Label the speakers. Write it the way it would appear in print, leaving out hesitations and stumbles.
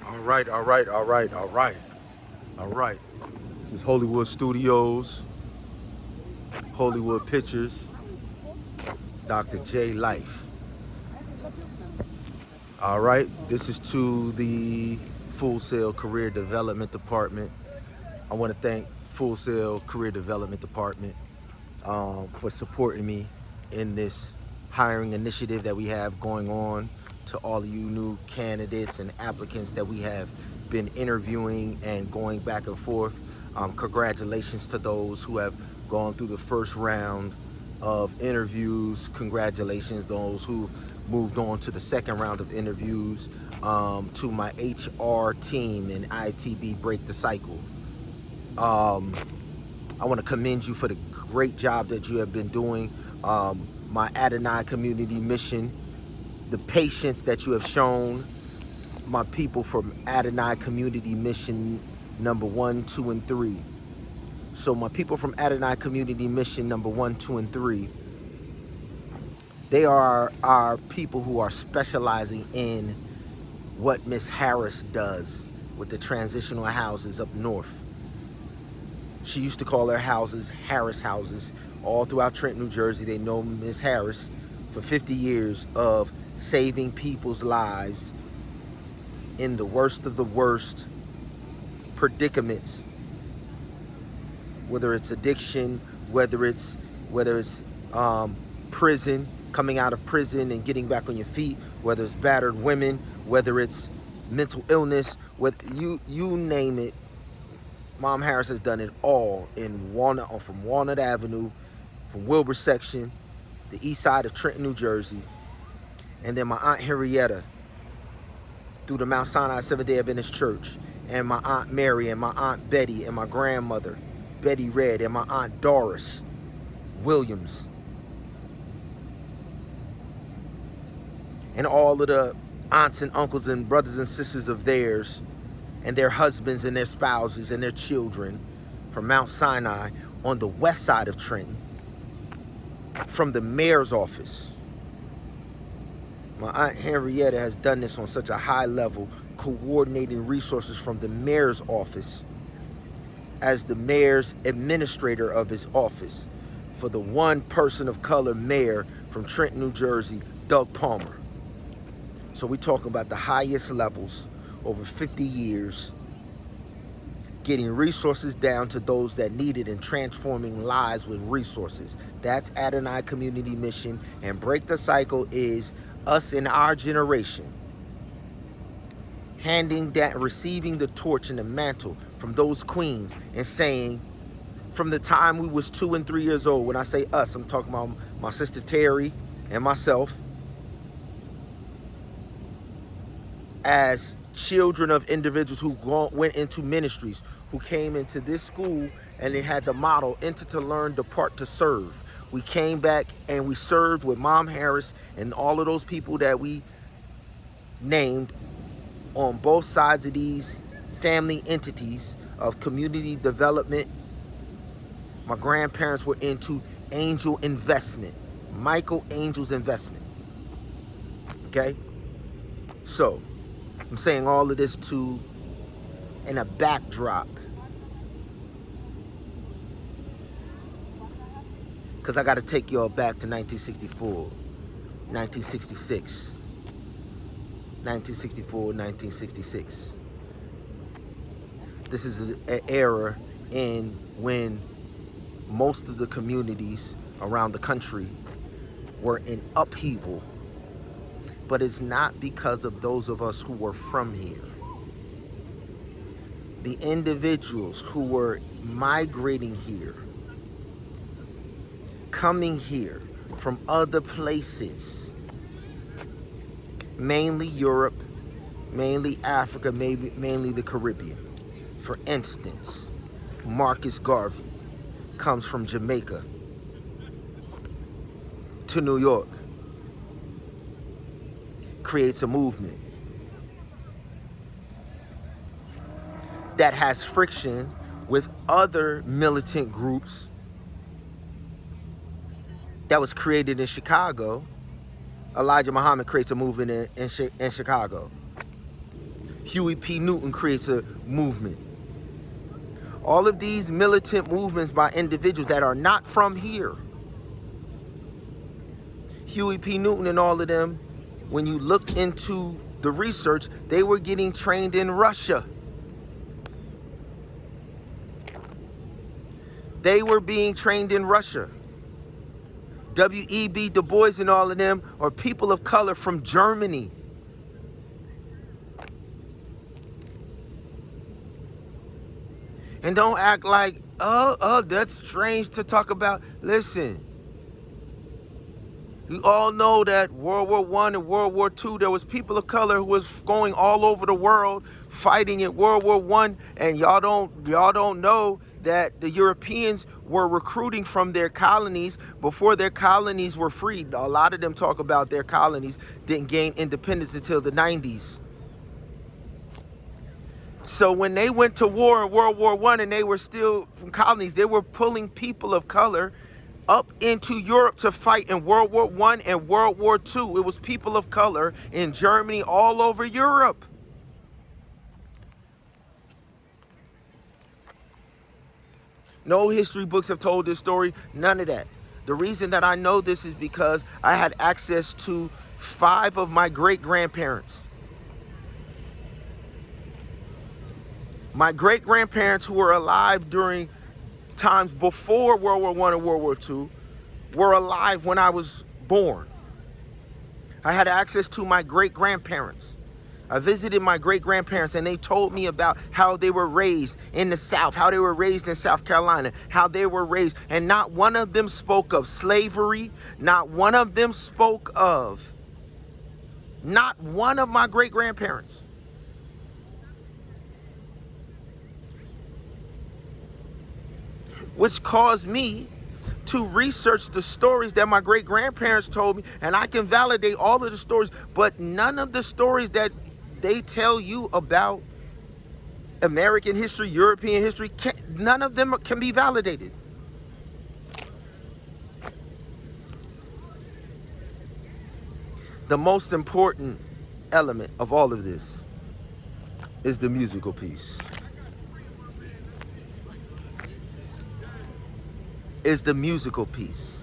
Speaker 1: All right, all right, all right, all right, all right. This is Hollywood Studios, Hollywood Pictures, Dr. J Life. All right, this is to the Full Sail Career Development Department. I want to thank Full Sail Career Development Department for supporting me in this hiring initiative that we have going on. To all of you new candidates and applicants that we have been interviewing and going back and forth, congratulations to those who have gone through the first round of interviews. Congratulations those who moved on to the second round of interviews. To my HR team and ITB Break the Cycle, I want to commend you for the great job that you have been doing. My Adonai community mission, the patience that you have shown, my people from Adonai community mission number 1, 2, and 3. So my people from Adonai community mission number 1, 2, and 3, they are our people who are specializing in what Miss Harris does with the transitional houses up north. She used to call their houses Harris houses. All throughout Trenton, New Jersey, they know Miss Harris for 50 years of saving people's lives in the worst of the worst predicaments, whether it's addiction, whether it's prison, coming out of prison and getting back on your feet, whether it's battered women, whether it's mental illness, whether you name it. Mom Harris has done it all in Walnut, from Walnut Avenue, from Wilbur section, the east side of Trenton, New Jersey. And then my Aunt Henrietta through the Mount Sinai Seventh-day Adventist Church, and my Aunt Mary and my Aunt Betty and my grandmother, Betty Red, and my Aunt Doris Williams. And all of the aunts and uncles and brothers and sisters of theirs, and their husbands and their spouses and their children from Mount Sinai on the west side of Trenton, from the mayor's office. My Aunt Henrietta has done this on such a high level, coordinating resources from the mayor's office as the mayor's administrator of his office for the one person of color mayor from Trenton, New Jersey, Doug Palmer. So we're talking about the highest levels over 50 years, getting resources down to those that need it and transforming lives with resources. That's Adonai Community Mission, and Break the Cycle is us in our generation handing that, receiving the torch and the mantle from those queens and saying, from the time we was 2 and 3 years old, when I say us, I'm talking about my sister Terry and myself, as children of individuals who went into ministries, who came into this school and they had the motto, enter to learn, depart to serve. We came back and we served with Mom Harris and all of those people that we named on both sides of these family entities of community development. My grandparents were into angel investment, Michael Angel's investment. Okay? So, I'm saying all of this to, in a backdrop, because I got to take y'all back to 1964, 1966, 1964, 1966. This is an era in when most of the communities around the country were in upheaval, but it's not because of those of us who were from here. The individuals who were migrating here, coming here from other places, mainly Europe, mainly Africa, mainly the Caribbean. For instance, Marcus Garvey comes from Jamaica to New York, creates a movement that has friction with other militant groups that was created in Chicago. Elijah Muhammad creates a movement in Chicago. Huey P. Newton creates a movement. All of these militant movements by individuals that are not from here. Huey P. Newton and all of them, when you look into the research, they were getting trained in Russia. They were being trained in Russia. W.E.B. Du Bois and all of them are people of color from Germany. And don't act like, oh, that's strange to talk about. Listen, you all know that World War I and World War II, there was people of color who was going all over the world fighting in World War I, and y'all don't know that the Europeans were recruiting from their colonies before their colonies were freed. A lot of them talk about their colonies didn't gain independence until the 90s. So when they went to war in World War I and they were still from colonies, they were pulling people of color up into Europe to fight in World War I and World War II. It was people of color in Germany, all over Europe. No history books have told this story, none of that. The reason that I know this is because I had access to 5 of my great-grandparents. My great-grandparents who were alive during times before World War I and World War II were alive when I was born. I had access to my great-grandparents. I visited my great-grandparents and they told me about how they were raised in the South, how they were raised in South Carolina, how they were raised. And not one of them spoke of slavery. Not one of them spoke of, not one of my great-grandparents. Which caused me to research the stories that my great-grandparents told me, and I can validate all of the stories, but none of the stories that they tell you about American history, European history, none of them can be validated. The most important element of all of this is the musical piece. Is the musical piece.